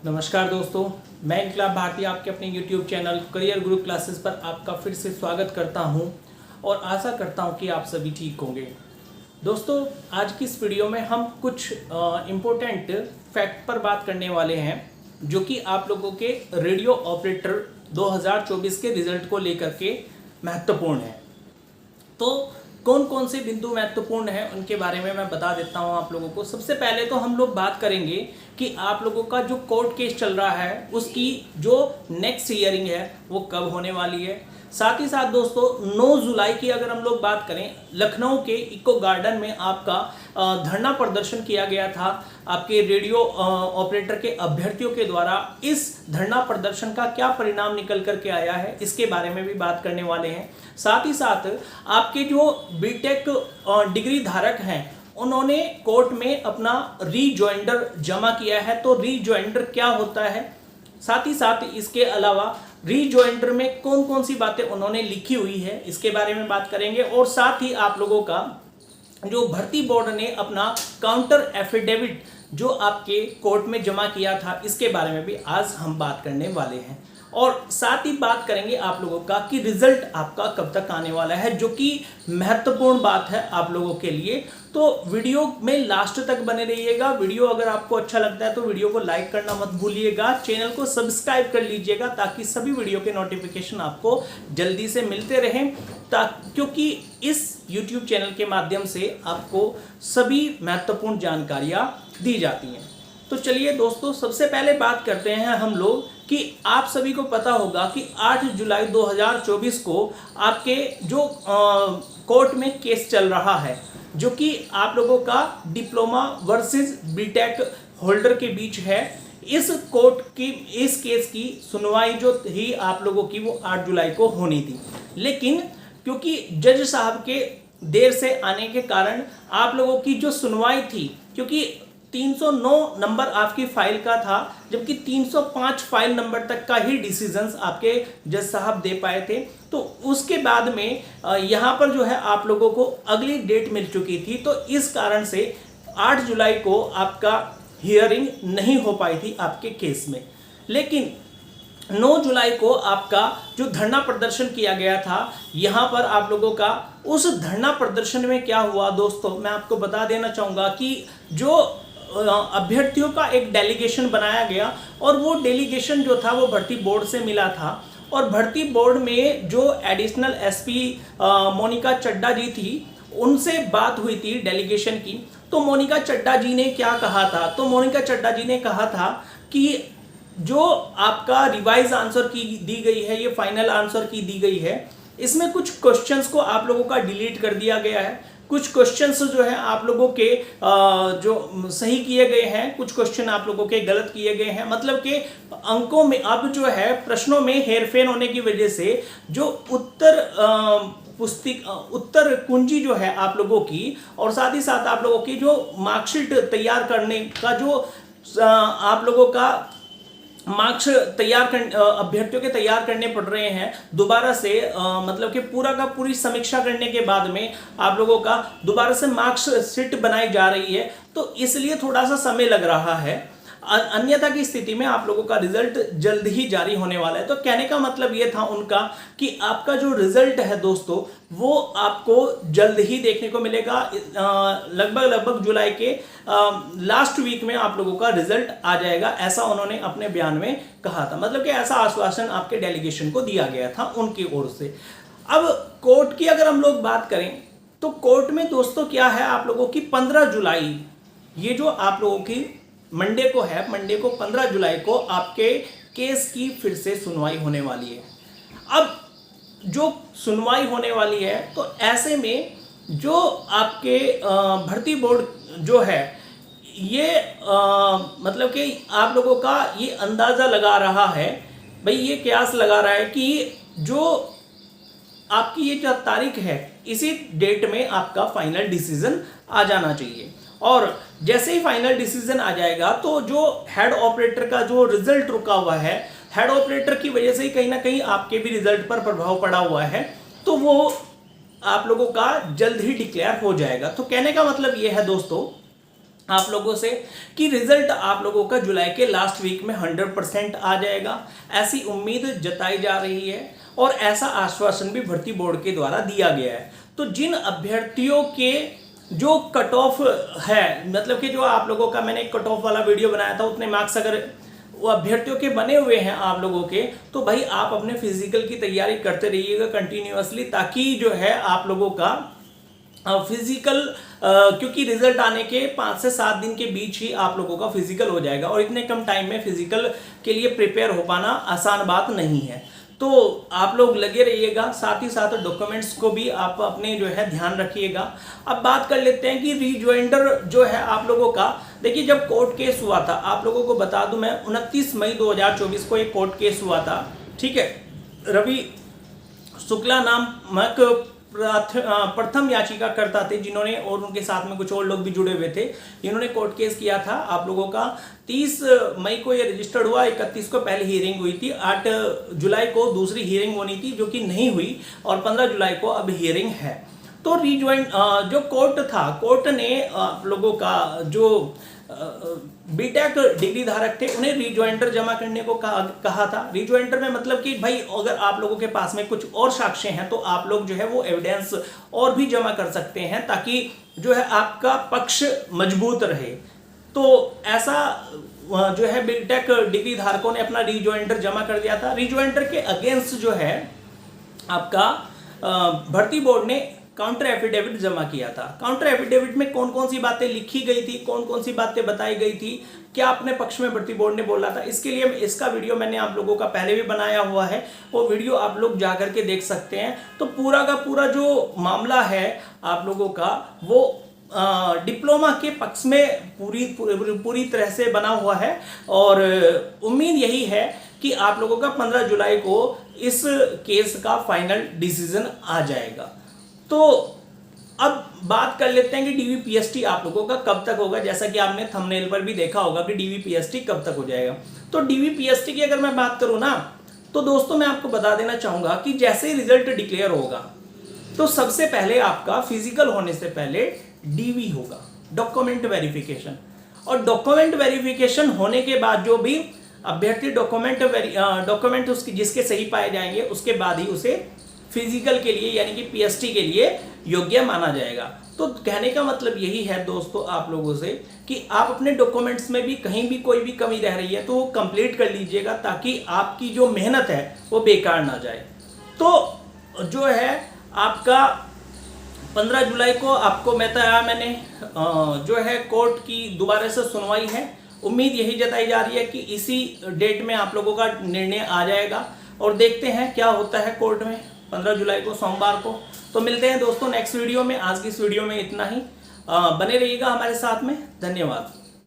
नमस्कार दोस्तों, मैं इनकलाब भारती आपके अपने YouTube चैनल करियर गुरु क्लासेस पर आपका फिर से स्वागत करता हूं और आशा करता हूं कि आप सभी ठीक होंगे। दोस्तों, आज की इस वीडियो में हम कुछ इम्पोर्टेंट फैक्ट पर बात करने वाले हैं जो कि आप लोगों के रेडियो ऑपरेटर 2024 के रिजल्ट को लेकर के महत्वपूर्ण है। तो कौन कौन से बिंदु महत्वपूर्ण हैं उनके बारे में मैं बता देता हूं आप लोगों को। सबसे पहले तो हम लोग बात करेंगे कि आप लोगों का जो कोर्ट केस चल रहा है उसकी जो नेक्स्ट हियरिंग है वो कब होने वाली है। साथ ही साथ दोस्तों 9 जुलाई की अगर हम लोग बात करें, लखनऊ के इको गार्डन में आपका धरना प्रदर्शन किया गया था आपके रेडियो ऑपरेटर के अभ्यर्थियों के द्वारा। इस धरना प्रदर्शन का क्या परिणाम निकल करके आया है इसके बारे में भी बात करने वाले हैं। साथ ही साथ आपके जो बीटेक डिग्री धारक हैं उन्होंने कोर्ट में अपना रीजॉइंडर जमा किया है, तो रीजॉइंडर क्या होता है, साथ ही साथ इसके अलावा रीजॉइंडर में कौन कौन सी बातें उन्होंने लिखी हुई है इसके बारे में बात करेंगे। और साथ ही आप लोगों का जो भर्ती बोर्ड ने अपना काउंटर एफिडेविट जो आपके कोर्ट में जमा किया था इसके बारे में भी आज हम बात करने वाले हैं। और साथ ही बात करेंगे आप लोगों का कि रिजल्ट आपका कब तक आने वाला है, जो कि महत्वपूर्ण बात है आप लोगों के लिए। तो वीडियो में लास्ट तक बने रहिएगा। वीडियो अगर आपको अच्छा लगता है तो वीडियो को लाइक करना मत भूलिएगा, चैनल को सब्सक्राइब कर लीजिएगा ताकि सभी वीडियो के नोटिफिकेशन आपको जल्दी से मिलते रहें, क्योंकि इस YouTube चैनल के माध्यम से आपको सभी महत्वपूर्ण जानकारियाँ दी जाती हैं। तो चलिए दोस्तों, सबसे पहले बात करते हैं हम लोग कि आप सभी को पता होगा कि 8 जुलाई 2024 को आपके जो कोर्ट में केस चल रहा है जो कि आप लोगों का डिप्लोमा वर्सेस बीटेक होल्डर के बीच है। इस कोर्ट की इस केस की सुनवाई जो थी आप लोगों की वो 8 जुलाई को होनी थी, लेकिन क्योंकि जज साहब के देर से आने के कारण आप लोगों की जो सुनवाई थी, क्योंकि 309 नंबर आपकी फाइल का था जबकि 305 फाइल नंबर तक का ही डिसीजंस आपके जज साहब दे पाए थे, तो उसके बाद में यहाँ पर जो है आप लोगों को अगली डेट मिल चुकी थी। तो इस कारण से 8 जुलाई को आपका हियरिंग नहीं हो पाई थी आपके केस में। लेकिन 9 जुलाई को आपका जो धरना प्रदर्शन किया गया था, यहाँ पर आप लोगों का उस धरना प्रदर्शन में क्या हुआ दोस्तों, मैं आपको बता देना चाहूँगा कि जो अभ्यर्थियों का एक डेलीगेशन बनाया गया और वो डेलीगेशन जो था वो भर्ती बोर्ड से मिला था। और भर्ती बोर्ड में जो एडिशनल एसपी मोनिका चड्डा जी थी उनसे बात हुई थी डेलीगेशन की। तो मोनिका चड्डा जी ने क्या कहा था, तो मोनिका चड्डा जी ने कहा था कि जो आपका रिवाइज आंसर की दी गई है, ये फाइनल आंसर की दी गई है, इसमें कुछ क्वेश्चंस को आप लोगों का डिलीट कर दिया गया है। कुछ क्वेश्चंस जो है आप लोगों के जो सही किए गए हैं, कुछ क्वेश्चन आप लोगों के गलत किए गए हैं। मतलब कि अंकों में अब जो है प्रश्नों में हेरफेर होने की वजह से जो उत्तर कुंजी जो है आप लोगों की, और साथ ही साथ आप लोगों की जो मार्कशीट तैयार करने का जो आप लोगों का मार्क्स अभ्यर्थियों के तैयार करने पड़ रहे हैं दोबारा से, मतलब कि पूरा का पूरी समीक्षा करने के बाद में आप लोगों का दोबारा से मार्क्स शीट बनाई जा रही है, तो इसलिए थोड़ा सा समय लग रहा है। अन्यथा की स्थिति में आप लोगों का रिजल्ट जल्द ही जारी होने वाला है। तो कहने का मतलब ये था उनका कि आपका जो रिजल्ट है दोस्तों वो आपको जल्द ही देखने को मिलेगा। लगभग जुलाई के लास्ट वीक में आप लोगों का रिजल्ट आ जाएगा, ऐसा उन्होंने अपने बयान में कहा था। मतलब कि ऐसा आश्वासन आपके डेलीगेशन को दिया गया था उनकी ओर से। अब कोर्ट की अगर हम लोग बात करें तो कोर्ट में दोस्तों क्या है, आप लोगों की 15 जुलाई ये जो आप लोगों की मंडे को है, मंडे को 15 जुलाई को आपके केस की फिर से सुनवाई होने वाली है। अब जो सुनवाई होने वाली है तो ऐसे में जो आपके भर्ती बोर्ड जो है ये मतलब कि आप लोगों का ये अंदाज़ा लगा रहा है, भाई ये कयास लगा रहा है कि जो आपकी ये जो तारीख है इसी डेट में आपका फाइनल डिसीजन आ जाना चाहिए। और जैसे ही फाइनल डिसीजन आ जाएगा तो जो हेड ऑपरेटर का जो रिजल्ट रुका हुआ है, हेड ऑपरेटर की वजह से ही कहीं ना कहीं आपके भी रिजल्ट पर प्रभाव पड़ा हुआ है, तो वो आप लोगों का जल्द ही डिक्लेयर हो जाएगा। तो कहने का मतलब ये है दोस्तों, आप लोगों से कि रिजल्ट आप लोगों का जुलाई के लास्ट वीक में 100% आ जाएगा, ऐसी उम्मीद जताई जा रही है और ऐसा आश्वासन भी भर्ती बोर्ड के द्वारा दिया गया है। तो जिन अभ्यर्थियों के जो कट ऑफ है, मतलब कि जो आप लोगों का मैंने एक कट ऑफ वाला वीडियो बनाया था, उतने मार्क्स अगर वो अभ्यर्थियों के बने हुए हैं आप लोगों के, तो भाई आप अपने फिजिकल की तैयारी करते रहिएगा कंटिन्यूअसली, ताकि जो है आप लोगों का फिजिकल क्योंकि रिजल्ट आने के 5 से 7 दिन के बीच ही आप लोगों का फिजिकल हो जाएगा और इतने कम टाइम में फिजिकल के लिए प्रिपेयर हो पाना आसान बात नहीं है। तो आप लोग लगे रहिएगा, साथ ही साथ डॉक्यूमेंट्स को भी आप अपने जो है ध्यान रखिएगा। अब बात कर लेते हैं कि रीज्वाइंडर जो है आप लोगों का, देखिए जब कोर्ट केस हुआ था, आप लोगों को बता दूं मैं 29 मई 2024 को एक कोर्ट केस हुआ था, ठीक है। रवि शुक्ला नामक प्रथम याचिकाकर्ता थे जिन्होंने, और उनके साथ में कुछ और लोग भी जुड़े हुए थे, इन्होंने कोर्ट केस किया था आप लोगों का। 30 मई को ये रजिस्टर्ड हुआ, 31 को पहले हियरिंग हुई थी, 8 जुलाई को दूसरी हियरिंग होनी थी जो कि नहीं हुई, और 15 जुलाई को अब हियरिंग है। तो रीज्वाइंट जो कोर्ट था, कोर्ट ने आप लोगों का जो बीटेक डिग्री धारक थे उन्हें रीज्वाइंटर जमा करने को कहा था। रीज्वाइंटर में मतलब कि भाई अगर आप लोगों के पास में कुछ और साक्ष्य हैं तो आप लोग जो है वो एविडेंस और भी जमा कर सकते हैं, ताकि जो है आपका पक्ष मजबूत रहे। तो ऐसा जो है बीटेक डिग्री धारकों ने अपना रीज्वाइंटर जमा कर दिया था। रीज्वाइंटर के अगेंस्ट जो है आपका भर्ती बोर्ड ने काउंटर एफिडेविट जमा किया था। काउंटर एफिडेविट में कौन कौन सी बातें लिखी गई थी, कौन कौन सी बातें बताई गई थी, क्या अपने पक्ष में भर्ती बोर्ड ने बोला था, इसके लिए इसका वीडियो मैंने आप लोगों का पहले भी बनाया हुआ है, वो वीडियो आप लोग जाकर के देख सकते हैं। तो पूरा का पूरा जो मामला है आप लोगों का वो डिप्लोमा के पक्ष में पूरी तरह से बना हुआ है, और उम्मीद यही है कि आप लोगों का 15 जुलाई को इस केस का फाइनल डिसीजन आ जाएगा। तो अब बात कर लेते हैं कि डीवीपीएसटी आप लोगों का कब तक होगा। जैसा कि आपने थंबनेल पर भी देखा होगा कि डीवीपीएसटी कब तक हो जाएगा। तो डीवीपीएसटी की अगर मैं बात करूं ना, तो दोस्तों मैं आपको बता देना चाहूंगा कि जैसे ही रिजल्ट डिक्लेयर होगा तो सबसे पहले आपका फिजिकल होने से पहले डीवी होगा, डॉक्यूमेंट वेरिफिकेशन, और डॉक्यूमेंट वेरिफिकेशन होने के बाद जो भी अभ्यर्थी डॉक्यूमेंट उसकी जिसके सही पाए जाएंगे उसके बाद ही उसे फिजिकल के लिए यानी कि पीएसटी के लिए योग्य माना जाएगा। तो कहने का मतलब यही है दोस्तों आप लोगों से कि आप अपने डॉक्यूमेंट्स में भी कहीं भी कोई भी कमी रह रही है तो वो कंप्लीट कर लीजिएगा, ताकि आपकी जो मेहनत है वो बेकार ना जाए। तो जो है आपका 15 जुलाई को आपको मैंने जो है कोर्ट की दोबारा से सुनवाई है। उम्मीद यही जताई जा रही है कि इसी डेट में आप लोगों का निर्णय आ जाएगा, और देखते हैं क्या होता है कोर्ट में 15 जुलाई को सोमवार को। तो मिलते हैं दोस्तों नेक्स्ट वीडियो में। आज की इस वीडियो में इतना ही। बने रहिएगा हमारे साथ में। धन्यवाद।